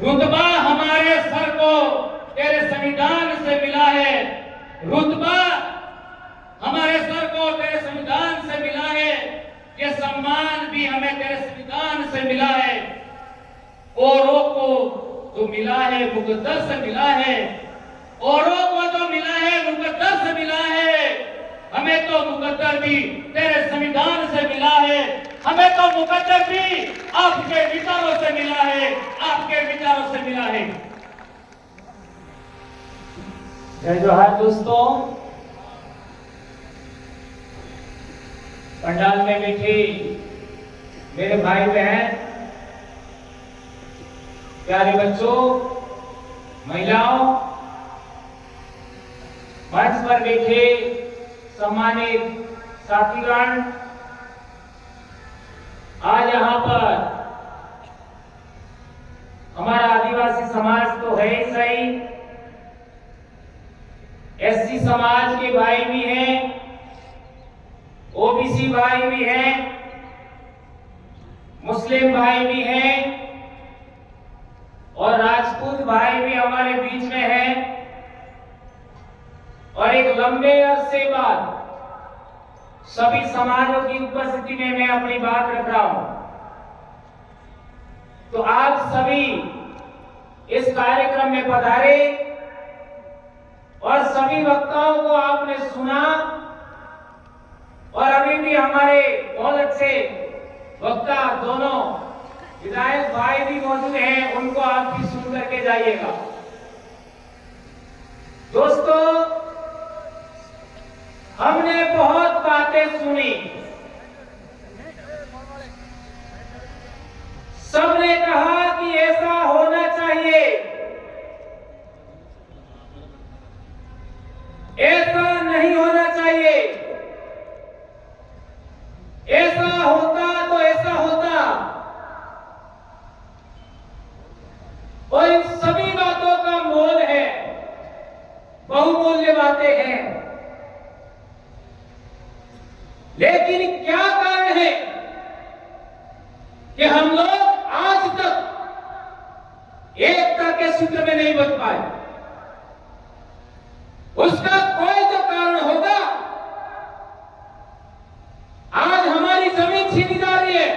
रुतबा हमारे सर को तेरे संविधान से मिला है, रुतबा हमारे सर को तेरे संविधान से मिला है, ये सम्मान भी हमें तेरे संविधान से मिला है। औरों को तो मिला है मुकद्दर से मिला है, औरों को तो मिला है मुकद्दर से मिला है, हमें तो मुकद्दर भी तेरे संविधान से मिला है, हमें तो मुकद्दर भी आपके विचारों से मिला है, आपके विचारों से मिला है। जय जोहार दोस्तों। पंडाल में बैठे मेरे भाई बहन, प्यारे बच्चों, महिलाओं, मंच पर बैठे सम्मानित साथीगण, आज यहाँ पर हमारा आदिवासी समाज तो है ही सही, एससी समाज के भाई भी हैं, ओबीसी भाई भी हैं, मुस्लिम भाई भी हैं और राजपूत भाई भी हमारे बीच में हैं। और एक लंबे अरसे बाद सभी समाजों की उपस्थिति में मैं अपनी बात रख रहा हूं। तो आप सभी इस कार्यक्रम में पधारे और सभी वक्ताओं को आपने सुना और अभी भी हमारे बहुत अच्छे वक्ता दोनों विधायक भाई भी मौजूद हैं, उनको आप भी सुन करके जाइएगा। दोस्तों, हमने बहुत बातें सुनी, सबने कहा कि ऐसा होना चाहिए, ऐसा नहीं होना चाहिए, ऐसा होता तो ऐसा होता। और इन सभी बातों का मोल है, बहुमूल्य बातें हैं, लेकिन क्या कारण है कि हम लोग आज तक एकता के सूत्र में नहीं बच पाए? उसका कोई तो कारण होगा। आज हमारी जमीन छीनी जा रही है,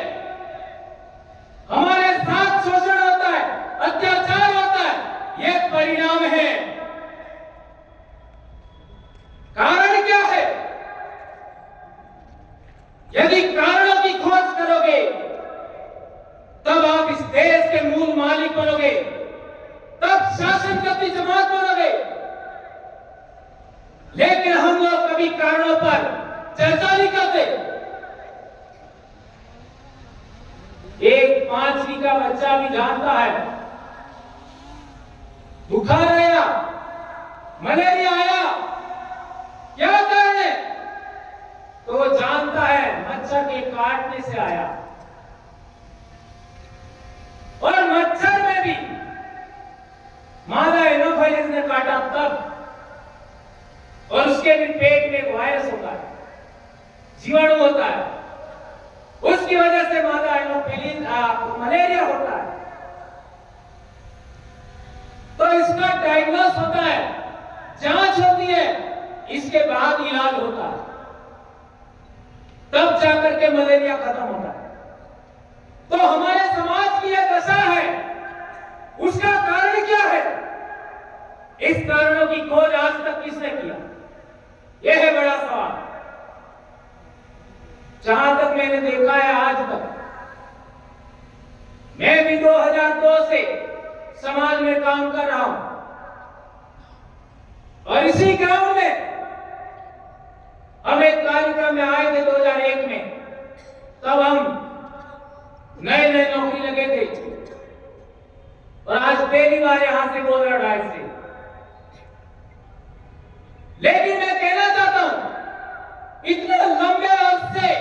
हमारे साथ शोषण होता है, अत्याचार होता है, यह परिणाम है। कारण क्या है? यदि कारणों की खोज करोगे तब आप इस देश के मूल मालिक बनोगे, तब शासन करती जमात बनोगे। लेकिन हम लोग कभी कारणों पर चर्चा नहीं करते। एक 5वीं का बच्चा भी जानता है, बुखार आया, मलेरिया आया, क्या कारण है? तो वो जानता है मच्छर के काटने से आया। और मच्छर में भी मादा एनोफाइलिस ने काटा तब, और उसके भी पेट में एक वायरस होता है, जीवाणु होता है, उसकी वजह से मादा एनोफाइलिस मलेरिया होता है। तो इसका डायग्नोस होता है, जांच होती है, इसके बाद इलाज होता है, तब जाकर के मलेरिया खत्म होता है। तो हमारे समाज की यह दशा है, उसका कारण क्या है? इस कारणों की खोज आज तक किसने किया? यह है बड़ा सवाल। जहां तक मैंने देखा है आज तक, मैं भी 2002 से समाज में काम कर रहा हूं और इसी ग्राउंड में हम एक कार्यक्रम में आए थे 2001 में। तब हम नए नए नौकरी लगे थे और आज पहली बार यहां से बोल रहा डायस से। लेकिन मैं कहना चाहता हूं, इतने लंबे अरसे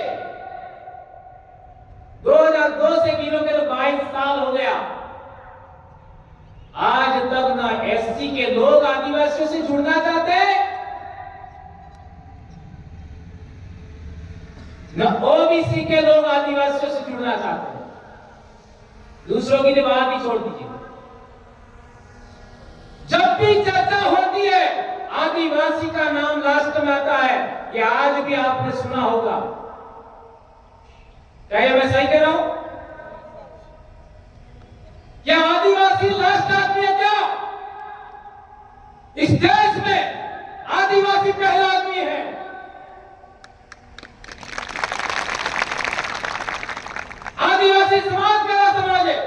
2002 से गिनोगे तो 22 साल हो गया, आज तक ना एससी के लोग आदिवासियों से जुड़ना चाहते हैं, न ओबीसी के लोग आदिवासियों से जुड़ना चाहते हैं। दूसरों की तो बात ही छोड़ दीजिए। जब भी चर्चा होती है आदिवासी का नाम लास्ट में आता है। ये आज भी आपने सुना होगा। क्या ये मैं सही कह रहा हूं? क्या आदिवासी लास्ट आदमी है? क्या इस देश में आदिवासी पहला आदमी है? आदिवासी समाज पहला समाज है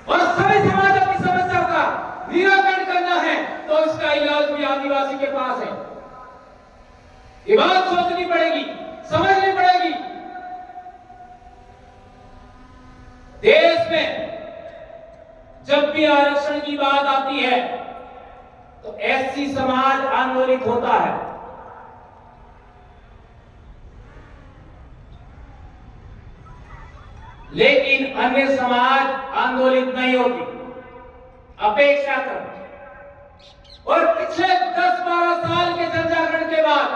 और सभी समाजों की समस्या का निराकरण करना है तो इसका इलाज भी आदिवासी के पास है। ये बात सोचनी पड़ेगी, समझनी पड़ेगी। देश में जब भी आरक्षण की बात आती है तो एससी समाज आंदोलित होता है। लेकिन अन्य समाज आंदोलित नहीं होती, अपेक्षा करती। और पिछले 10-12 साल के जनजागरण के बाद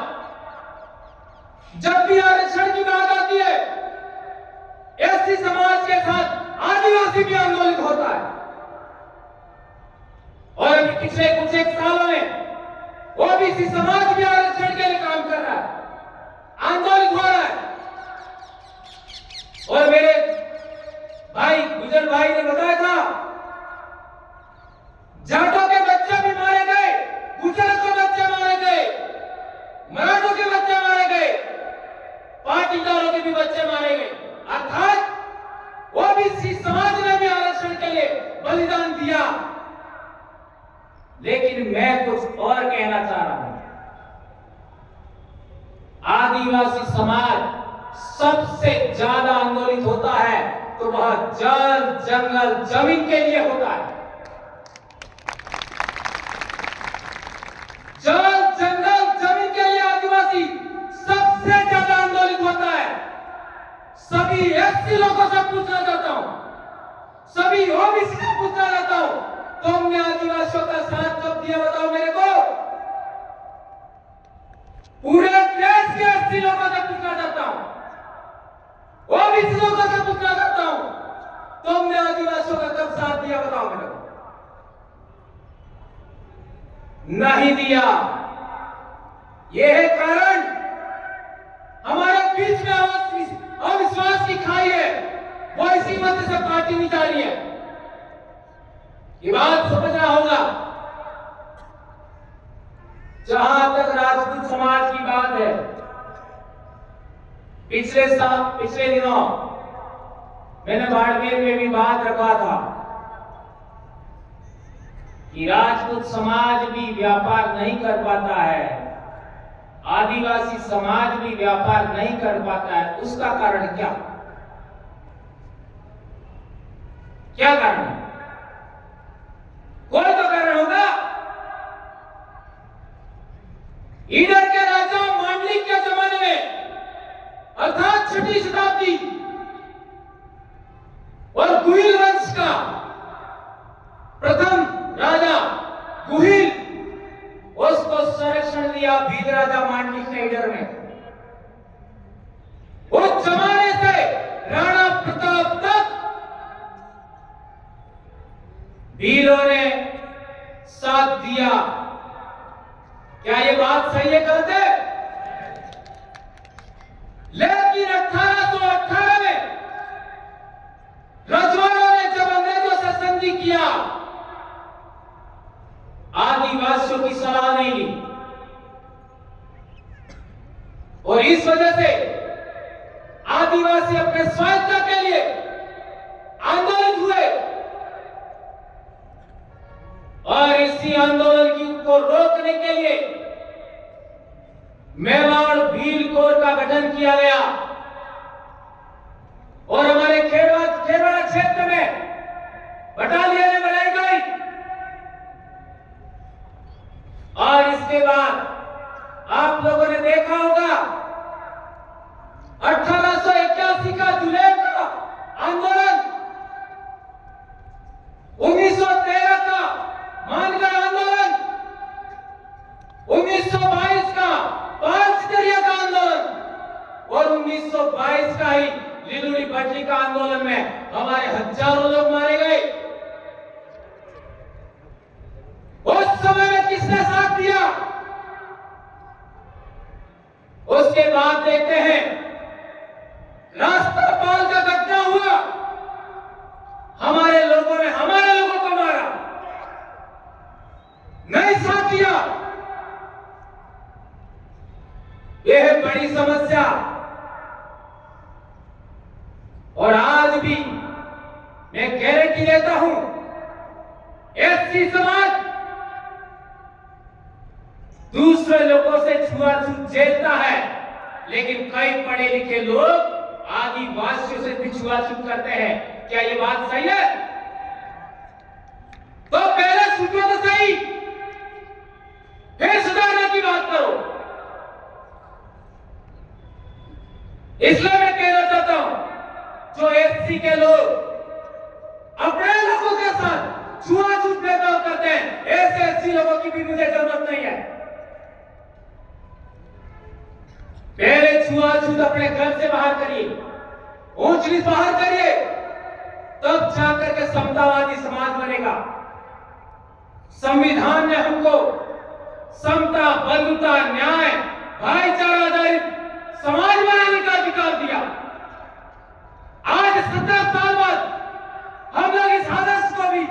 जब भी आरक्षण की बात आती है एससी समाज के साथ आदिवासी भी आंदोलित होता है। और अभी पिछले कुछ एक सालों में ओबीसी समाज भी आरक्षण के लिए काम कर रहा है, आंदोलित हो रहा है। और मेरे भाई गुजर भाई ने बताया था जाटों के बच्चे भी मारे गए, गुजरों के बच्चे मारे गए, मराठों के बच्चे मारे गए, पाटीदारों के भी बच्चे मारे गए। अर्थात ओबीसी समाज ने भी आरक्षण के लिए बलिदान दिया। लेकिन मैं कुछ और कहना चाह रहा हूं। आदिवासी समाज सबसे ज्यादा आंदोलित होता है तो वह जल, जंगल, जमीन के लिए होता है। जल, जंगल, जमीन के लिए आदिवासी सबसे ज्यादा आंदोलित होता है। सभी एससी लोगों से पूछना चाहता हूं, सभी ओबीसी से पूछना चाहता हूं, तुमने आदिवासियों का साथ कब दिया बताओ मेरे को? पूरे देश के एससी लोगों से पूछना चाहता हूं, ओबीसी लोगों से पूछना चाहता हूं, तुमने आदिवासियों का कब साथ दिया बताओ मेरे को? नहीं दिया। यह है कारण हमारे बीच में अविश्वास की खाई है, वो इसी मत से पार्टी नहीं जा रही है। ये बात समझना होगा। जहां तक राजपूत समाज की बात है, पिछले दिनों मैंने बाड़मेर में भी बात रखा था कि राजपूत समाज भी व्यापार नहीं कर पाता है, आदिवासी समाज भी व्यापार नहीं कर पाता है। उसका कारण क्या कारण है? कोई तो कारण होगा। इधर के राजा मांडलिक के जमाने में अर्थात 6वीं शताब्दी और गुहिल वंश का प्रथम राजा गुहिल, उसको संरक्षण दिया भील राजा मांडलिक ने इधर में। उस जमाने से राणा प्रताप तक भीलों ने साथ दिया। क्या ये बात सही है, गलत है? लेकिन 1818 में रजवाड़ों ने जब अंग्रेजों से संधि किया, आदिवासियों की सलाह नहीं ली और इस वजह से आदिवासी अपने स्वायत्तता के लिए आंदोलित हुए और इसी आंदोलन को रोकने के लिए मेवाड़ भील कोर का गठन किया गया और हमारे खेरवाड़ा क्षेत्र में बटालियनें बनाई गई। और इसके बाद आप लोगों ने देखा होगा 1881 का जुलाई का आंदोलन, 1913 का मानगढ़ आंदोलन, 1922 का पांचदरिया का आंदोलन और 1922 का ही लिलुड़ी पटरी का आंदोलन में हमारे हजारों लोग मारे गए। मैं गारंटी देता हूं, एससी समाज दूसरे लोगों से छुआछूत झेलता है, लेकिन कई पढ़े लिखे लोग आदिवासियों से भी छुआछूत करते हैं। क्या ये बात सही है? तो पहले सोचो तो सही, फिर सुधारने की बात करो। इसलिए मैं कहना चाहता हूं, जो एससी के लोग अपने लोगों के साथ छुआछूत भेदभाव करते हैं, ऐसे एससी लोगों की भी मुझे जरूरत नहीं है। पहले छुआछूत अपने घर से बाहर करिए, ऊंच नीच बाहर करिए, तब जाकर के समतावादी समाज बनेगा। संविधान ने हमको समता, बंधुता, न्याय, भाईचारा आधारित समाज बनाने का अधिकार दिया। आज 70 साल बाद हम लोग इस आदर्श को भी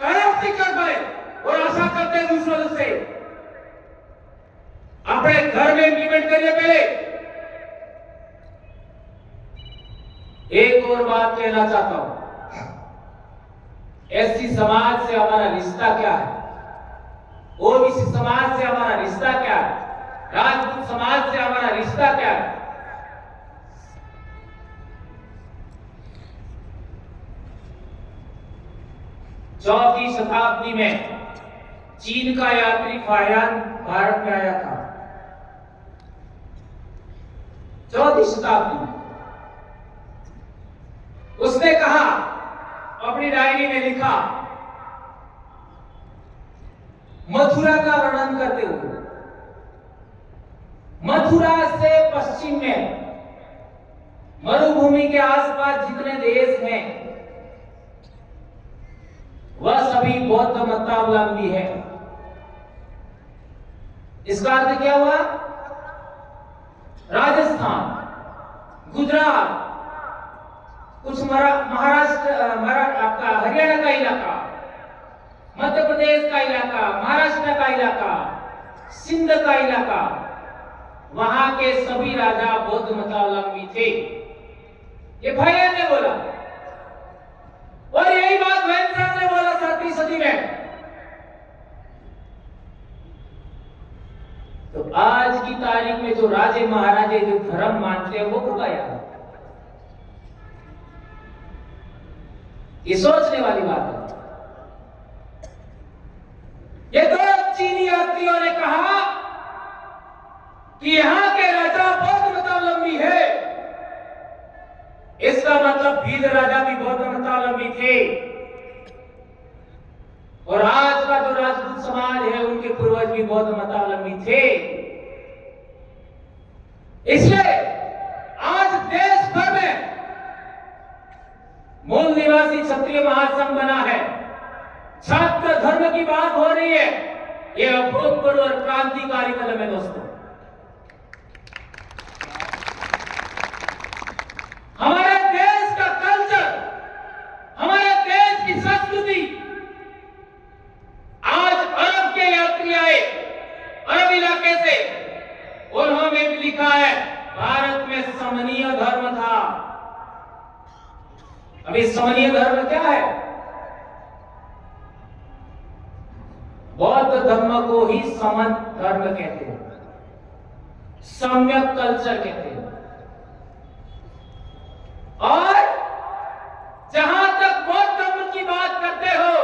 कराप्ति कर पाए और आशा करते हैं दूसरों से अपने घर में इंप्लीमेंट करिए। पहले एक और बात कहना चाहता हूं, एससी समाज से हमारा रिश्ता क्या है, ओबीसी समाज से हमारा रिश्ता क्या है, राजपूत समाज से हमारा रिश्ता क्या है। चौथी शताब्दी में चीन का यात्री फाहियान भारत में आया था। चौथी शताब्दी में उसने कहा, अपनी डायरी में लिखा, मथुरा का वर्णन करते हुए, मथुरा से पश्चिम में मरुभूमि के आसपास जितने देश हैं वह सभी बौद्ध मतावलंबी है। इसका अर्थ क्या हुआ? राजस्थान, गुजरात, कुछ महाराष्ट्र, आपका हरियाणा का इलाका, मध्य प्रदेश का इलाका, महाराष्ट्र का इलाका, सिंध का इलाका, वहां के सभी राजा बौद्ध मतावलंबी थे। ये फाहियान ने बोला, और यही बात वैनसांग ने बोला 7वीं सदी में। तो आज की तारीख में जो राजे महाराजे जो धर्म मानते हैं वो कब आया? ये सोचने वाली बात है। ये दो चीनी यात्रियों ने कहा कि यहां के राजा बौद्ध मतावलंबी है, इसका मतलब भील राजा भी बौद्ध मतावलंबी थे, और आज का जो राजपूत समाज है उनके पूर्वज भी बौद्ध मतावलंबी थे। इसलिए आज देश भर में मूल निवासी क्षत्रिय महासंघ बना है, छात्र धर्म की बात हो रही है। यह अभूतपूर्व और क्रांतिकारी कदम है दोस्तों। हमारे देश का कल्चर, हमारे देश की संस्कृति, आज अरब के यात्री आए अरब इलाके से, उन्होंने भी लिखा है भारत में समनीय धर्म था। अभी समनीय धर्म क्या है? बौद्ध धर्म को ही समन धर्म कहते हैं, सम्यक कल्चर कहते हैं। और जहां तक बौद्ध धर्म की बात करते हो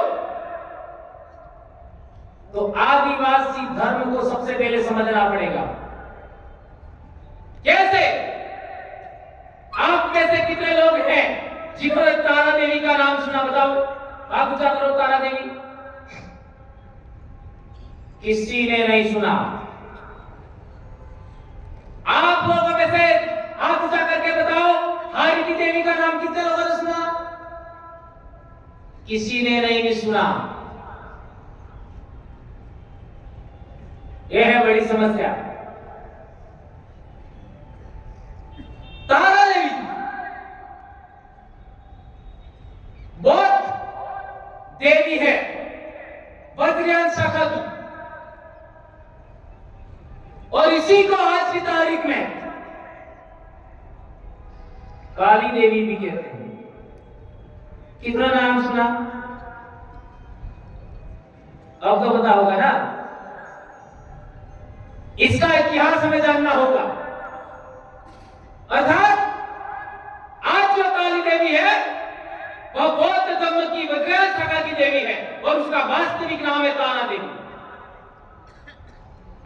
तो आदिवासी धर्म को सबसे पहले समझना पड़ेगा। कैसे? आप में से कितने लोग हैं जिन्होंने तारा देवी का नाम सुना? बताओ, आप ऊंचा करो। तारा देवी किसी ने नहीं सुना। आप लोगों में से हाथ ऊंचा करके बताओ, हारिनी देवी का नाम कितने लोगों ने सुना? किसी ने नहीं भी सुना। यह है बड़ी समस्या। तारा देवी बौद्ध देवी है, बद्रियान शाखा की, और इसी को आज की तारीख में काली देवी भी कहते हैं। कितना नाम सुना? अब तो पता होगा ना। इसका इतिहास हमें जानना होगा। अर्थात आज जो काली देवी है वह बौद्ध धर्म की वज्रयान शाखा की देवी है और उसका वास्तविक नाम है तारा देवी।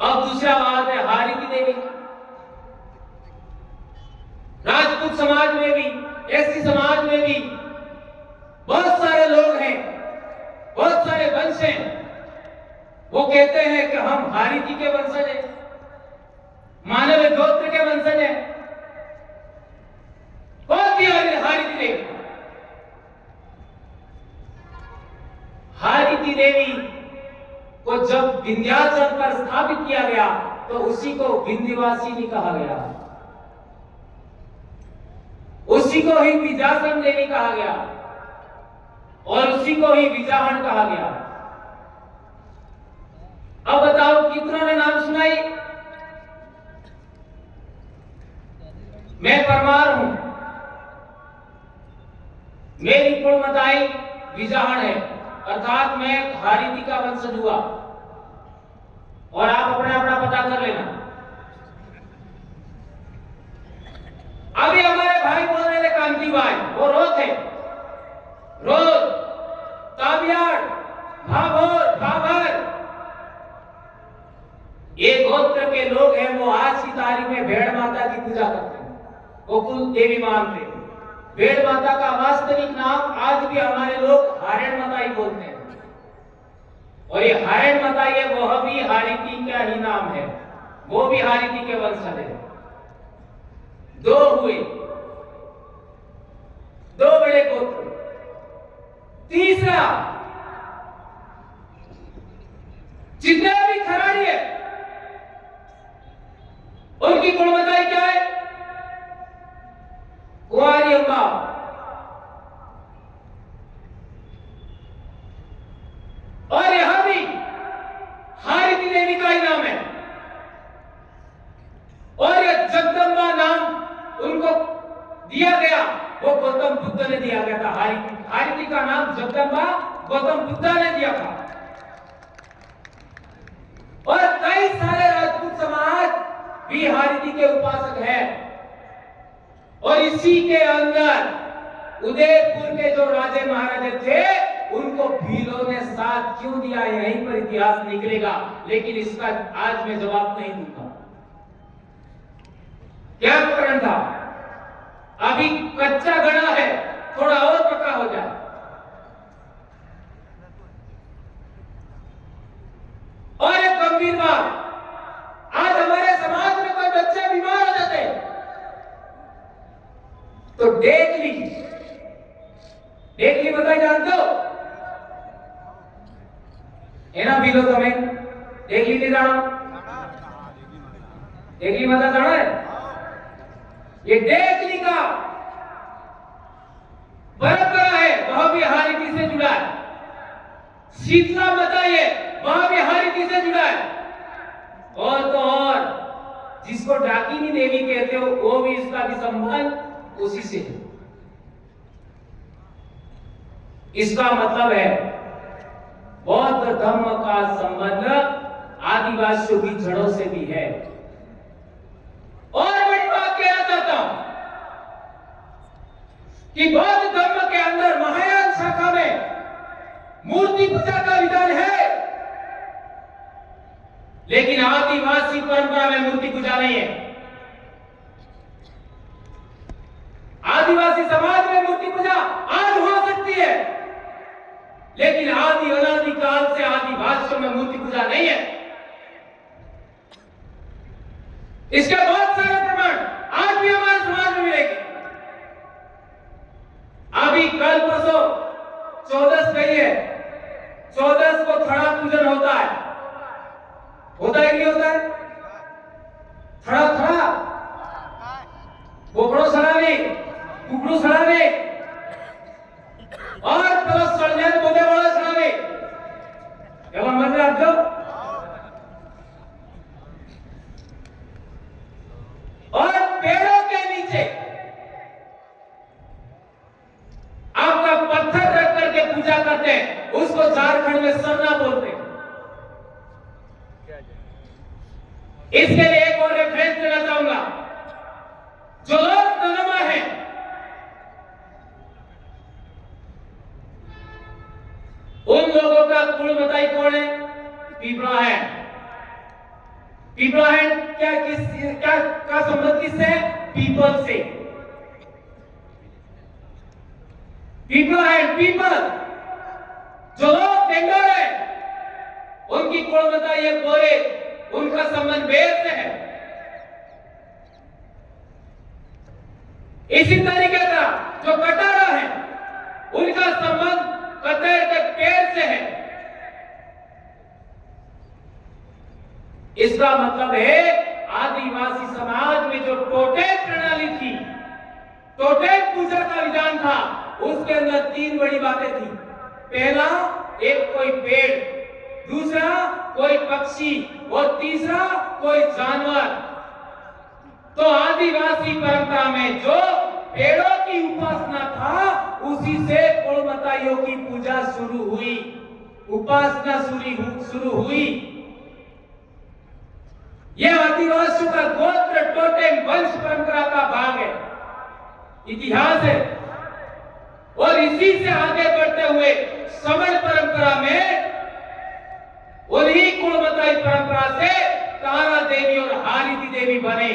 अब दूसरा बात है हारिकी देवी। राजपूत समाज में भी, एससी समाज में भी बहुत सारे लोग हैं, बहुत सारे वंश हैं। वो कहते हैं कि हम हारिकी के वंशज हैं, मानव गोत्र के वंशज हैं। कौन थी हारिकी देवी? हारिकी देवी को जब विंध्याचल पर स्थापित किया गया तो उसी को विंध्यवासिनी कहा गया, उसी को ही विजासन देवी कहा गया और उसी को ही विजाहन कहा गया। अब बताओ कितनों ने नाम सुनाई? मैं परमार हूं, मेरी कुलमताई विजाहन है, अर्थात मैं हारिती का वंशज हुआ। और आप अपना अपना पता कर लेना। अभी हमारे भाई बोल रहे थे कांति भाई, वो रोज थे, रोज ताबियाड़, भाभोर, भाभर, एक गोत्र के लोग हैं। वो आज की तारीख में भेड़ माता की पूजा करते हैं, वो कुल देवी मानते हैं। भेड़ माता का वास्तविक नाम आज भी हमारे लोग हारेण माता ही बोलते हैं। और ये हारेण माता, ये वह भी हारिती का ही नाम है, वो भी हारिती के वंशज है। दो हुए, दो बड़े गोत्र। तीसरा, जितने भी खराड़ी है उनकी कुलमताई क्या है? कुंवारी अम्बा। और यहां भी हारिती देवी का ही नाम है। और यह जगदम्बा नाम उनको दिया गया, वो गौतम बुद्ध ने दिया गया था। हारिती का नाम जगदम्बा गौतम बुद्ध ने दिया था। और कई सारे राजपूत समाज भी हारिती के उपासक है। और इसी के अंदर उदयपुर के जो राजे महाराजे थे उनको भीलों ने साथ क्यों दिया, यहीं पर इतिहास निकलेगा। लेकिन इसका आज मैं जवाब नहीं दूंगा। क्या कारण था? अभी कच्चा गड़ा है, थोड़ा और पक्का हो जाए। और एक गंभीर बात, आज हमारे समाज में कोई बच्चे बीमार हो जाते तो डेकली बताई जानते हो? एना भीलो तमे डेकली नहीं जानो? डेकली माता जानो है? ये डेकली का परंपरा है, वह भी हारिती से जुड़ा है। शीतला माता ये, वह भी हारिती से जुड़ा है। और तो और जिसको डाकिनी देवी कहते हो वो भी, इसका भी संबंध उसी से है। इसका मतलब है बौद्ध धर्म का संबंध आदिवासियों की जड़ों से भी है। और बड़ी बात कहना चाहता हूं कि बौद्ध धर्म के अंदर महायान शाखा में मूर्ति पूजा का विधान है, लेकिन आदिवासी परंपरा में मूर्ति पूजा नहीं है। आदिवासी समाज में मूर्ति पूजा आज हो सकती है, लेकिन आदि अनादि काल से आदिवासियों में मूर्ति पूजा नहीं है। इसके बहुत सारे प्रमाण आज भी हमारे समाज में मिलेंगे। अभी कल परसों 14 गई है, 14 को थड़ा पूजन होता है कि नहीं होता है? थड़ा बोकड़ो सड़ावे, कुकड़ू सड़ावे और प्लस सड़ने बोले वाला सड़ावे। क्या समझ रहे आप जो? और पेड़ों के नीचे आपका पत्थर करते हैं, उसको झारखंड में सरना बोलते हैं। इसके लिए एक और रेफरेंस देना चाहूंगा। जो लोग ननमा है, उन लोगों का कुल बताई कौन है? पीपलाहैन। पीपलाहैन क्या का संबंध किससे है? पीपल से। पीपलाहैन, पीपल। जो लोग डेंगर है, उनकी कुल बताई है बोरे, उनका संबंध वेद से है। इसी तरीके का जो कटारा है, उनका संबंध कतेर के पेड़ से है। इसका मतलब है आदिवासी समाज में जो टोटेम प्रणाली थी, टोटेम पूजा का विधान था, उसके अंदर तीन बड़ी बातें थी। पहला, एक कोई पेड़, दूसरा कोई पक्षी, और तीसरा कोई जानवर। तो आदिवासी परंपरा में जो पेड़ों की उपासना था, उसी से कुलमताइयों की पूजा शुरू हुई, उपासना शुरू हुई। यह आदिवासियों का गोत्र टोटेम वंश परंपरा का भाग है, इतिहास है। और इसी से आगे बढ़ते हुए समण परंपरा में उन्हीं कुलमताई परंपरा से तारा देवी और हारिती देवी बने।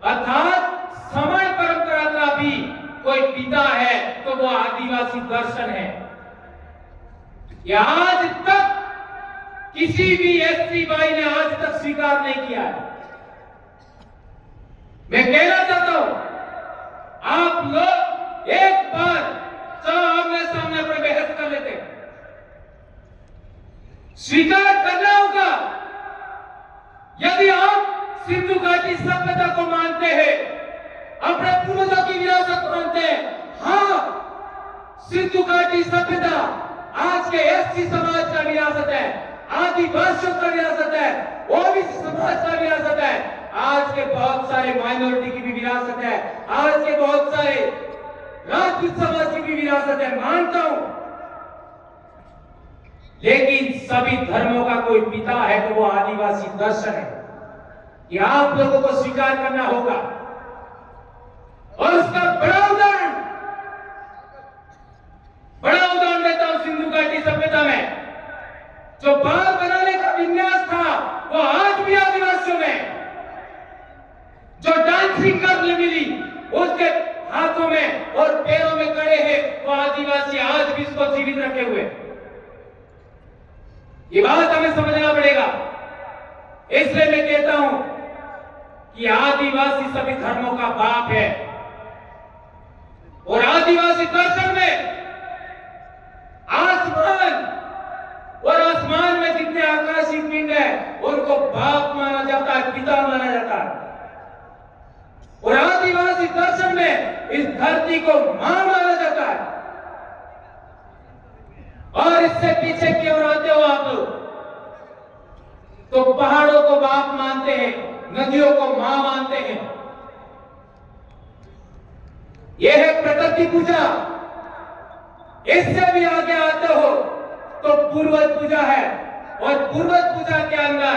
अर्थात समण परंपरा का भी कोई पिता है तो वो आदिवासी दर्शन है। यह आज तक किसी भी एससी भाई ने आज तक स्वीकार नहीं किया है। मैं कहना चाहता हूं, आप लोग एक बार आमने सामने पर बहस कर लेते हैं। स्वीकार करना होगा, यदि आप सिंधु घाटी सभ्यता को मानते हैं, अपने पूर्वजों की विरासत मानते हैं, हाँ, सिंधु घाटी सभ्यता आज के एससी समाज का विरासत है, आदिवासियों का विरासत है, ओबीसी समाज का विरासत है, आज के बहुत सारे माइनॉरिटी की भी विरासत है, आज के बहुत सारे राजपूत समाज की भी विरासत है, मानता हूं। लेकिन सभी धर्मों का कोई पिता है तो वो आदिवासी दर्शन है। ये आप लोगों को स्वीकार करना होगा। और उसका बड़ा उदाहरण देता हूं। सिंधु घाटी सभ्यता में जो बाल बनाने का विन्यास था, वो आज भी आदिवासियों में। जो डांसिंग गर्ल मिली उसके हाथों में और पैरों में कड़े हैं, वो आदिवासी आज भी इसको जीवित रखे हुए। ये बात हमें समझना पड़ेगा। इसलिए मैं कहता हूं कि आदिवासी सभी धर्मों का बाप है। और आदिवासी दर्शन में आसमान और आसमान में जितने आकाशीय पिंड है, उनको बाप माना जाता है, पिता माना जाता है। और आदिवासी दर्शन में इस धरती को मां माना जाता है। और इससे पीछे क्यों आते हो आप लोग? तो पहाड़ों को बाप मानते हैं, नदियों को मां मानते हैं। यह है प्रकृति पूजा। इससे भी आगे आते हो तो पूर्वज पूजा है। और पूर्वज पूजा के अंदर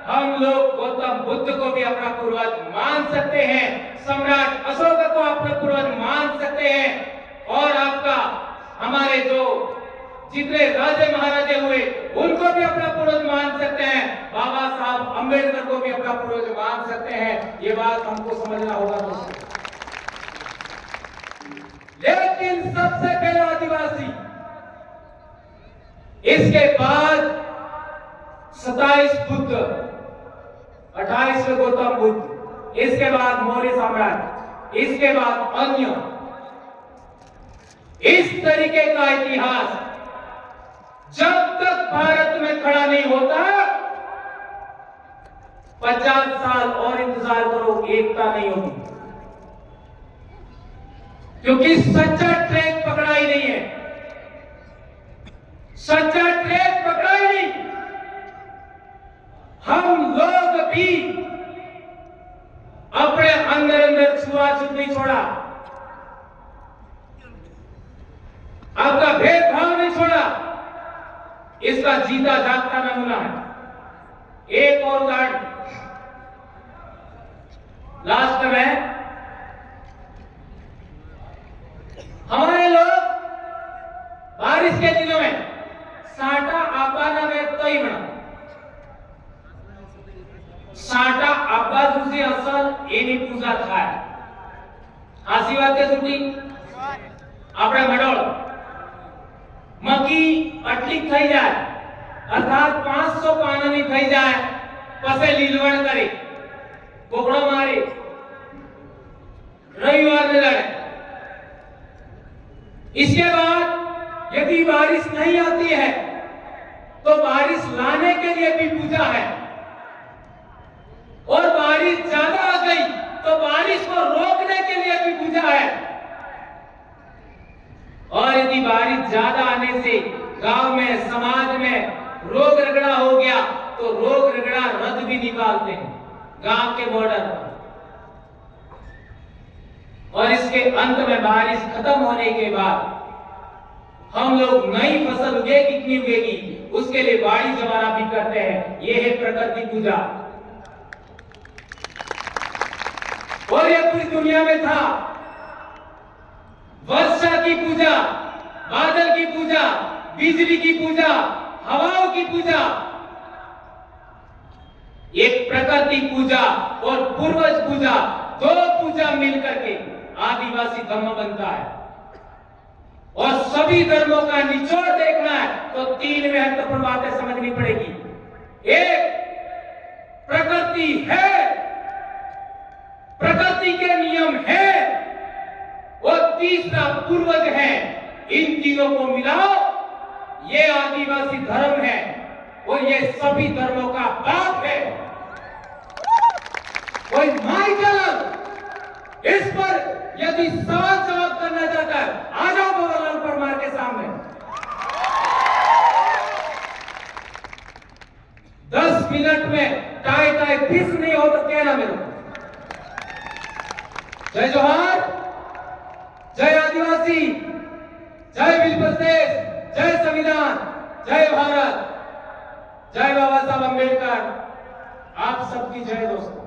हम लोग गौतम बुद्ध को भी अपना पूर्वज मान सकते हैं, सम्राट अशोक को अपना पूर्वज मान सकते हैं, और आपका हमारे जो जितने राजे महाराजे हुए उनको भी अपना पूर्वज मान सकते हैं, बाबा साहब अंबेडकर को भी अपना पूर्वज मान सकते हैं। ये बात हमको समझना होगा दोस्तों। लेकिन सबसे पहले आदिवासी, इसके बाद 27 बुद्ध, 28वें गौतम बुद्ध, इसके बाद मौर्य साम्राज्य, इसके बाद अन्य। इस तरीके का इतिहास जब तक भारत में खड़ा नहीं होता, 50 साल और इंतजार करो, एकता नहीं होगी। क्योंकि सच्चा ट्रैक पकड़ा ही नहीं है, सच्चा ट्रैक पकड़ा ही नहीं। हम लोग भी अपने अंदर अंदर छुआछूत नहीं छोड़ा, आपका भेदभाव नहीं छोड़ा। इसका जीता जागता नमूना है। एक और उदाहरण लास्ट में, हमारे लोग बारिश के दिनों में साटा आपाना में तो ही बना साटा आबा दूसरी असल एनी पूजा થાય આસી વાત કે છૂટી આપણે મડોળ મકી અટલીક થઈ જાય અર્થાત 500 પાનાની થઈ જાય પછી લીલવણ કરે કોકડો મારે रविवार में लड़े। इसके बाद यदि बारिश नहीं आती है तो बारिश लाने के लिए भी पूजा है, और बारिश ज्यादा आ गई तो बारिश को रोकने के लिए भी पूजा है। और यदि बारिश ज्यादा आने से गांव में समाज में रोग रगड़ा हो गया तो रोग रगड़ा रथ भी निकालते हैं गांव के बॉर्डर पर। और इसके अंत में बारिश खत्म होने के बाद हम लोग नई फसल उगेगी कितनी उगेगी उसके लिए बाड़ी जमाना भी करते हैं। यह है प्रकृति पूजा। और यह पूरी दुनिया में था। वर्षा की पूजा, बादल की पूजा, बिजली की पूजा, हवाओं की पूजा, एक प्रकृति पूजा और पूर्वज पूजा, दो पूजा मिलकर के आदिवासी धर्म बनता है। और सभी धर्मों का निचोड़ देखना है तो 3 महत्वपूर्ण बातें समझनी पड़ेगी। एक, प्रकृति है, प्रकृति के नियम है, और तीसरा पूर्वज है। इन तीनों को मिलाओ, ये आदिवासी धर्म है और ये सभी धर्मों का बाप है। कोई माइकल इस पर यदि सवाल जवाब करना चाहता है, आ जाओ बाबूलाल परमार के सामने। 10 मिनट में टाई टाई फिस नहीं हो तो कहना मेरे को। जय जोहार, जय आदिवासी, जय बिल प्रदेश, जय संविधान, जय भारत, जय बाबा साहब अम्बेडकर। आप सबकी जय दोस्तों।